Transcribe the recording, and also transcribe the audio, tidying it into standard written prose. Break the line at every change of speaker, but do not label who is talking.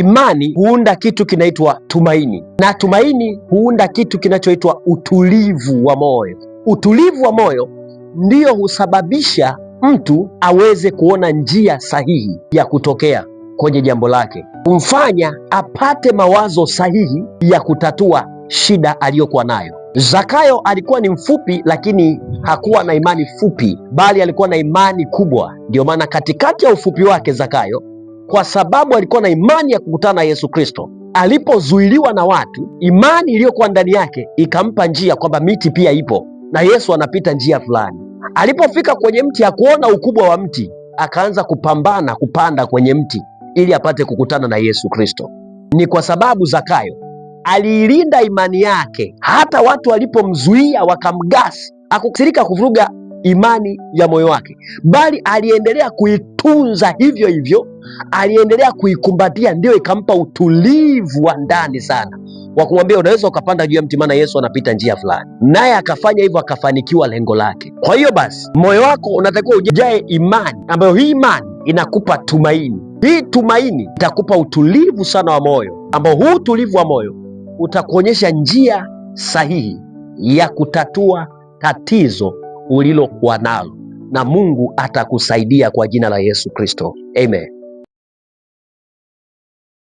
Imani huunda kitu kinaitwa tumaini, na tumaini huunda kitu kinachoitwa utulivu wa moyo. Utulivu wa moyo ndiyo husababisha mtu aweze kuona njia sahihi ya kutokea kwenye jambo lake, kumfanya apate mawazo sahihi ya kutatua shida aliyokuwa nayo. Zakayo alikuwa ni mfupi, lakini hakuwa na imani fupi, bali alikuwa na imani kubwa. Ndio maana katikati ya ufupi wake Zakayo, kwa sababu alikuwa na imani ya kukutana na Yesu Kristo, alipozuiliwa na watu, imani iliyokuwa ndani yake ikampa njia kwamba miti pia ipo na Yesu anapita njia fulani. Alipofika kwenye mti, hakuona ukubwa wa mti, akaanza kupambana kupanda kwenye mti ili apate kukutana na Yesu Kristo. Ni kwa sababu Zakayo aliilinda imani yake, hata watu walipomzuia wakamgasi, hakukasirika kuvuruga imani ya moyo wake, bali aliendelea kuitunza hivyo hivyo, aliendelea kuikumbatia. Ndio ikampa utulivu wa ndani sana wa kumwambia unaweza ukapanda juu ya mti, maana Yesu anapita njia fulani. Naye akafanya hivyo, akafanikiwa lengo lake. Kwa hiyo basi, moyo wako unatakiwa ujae imani, ambayo hii imani inakupa tumaini. Hii tumaini itakupa utulivu sana wa moyo, ambao huu utulivu wa moyo utakuonyesha njia sahihi ya kutatua tatizo ulilokuwa nalo, na Mungu atakusaidia kwa jina la Yesu Kristo. Amen.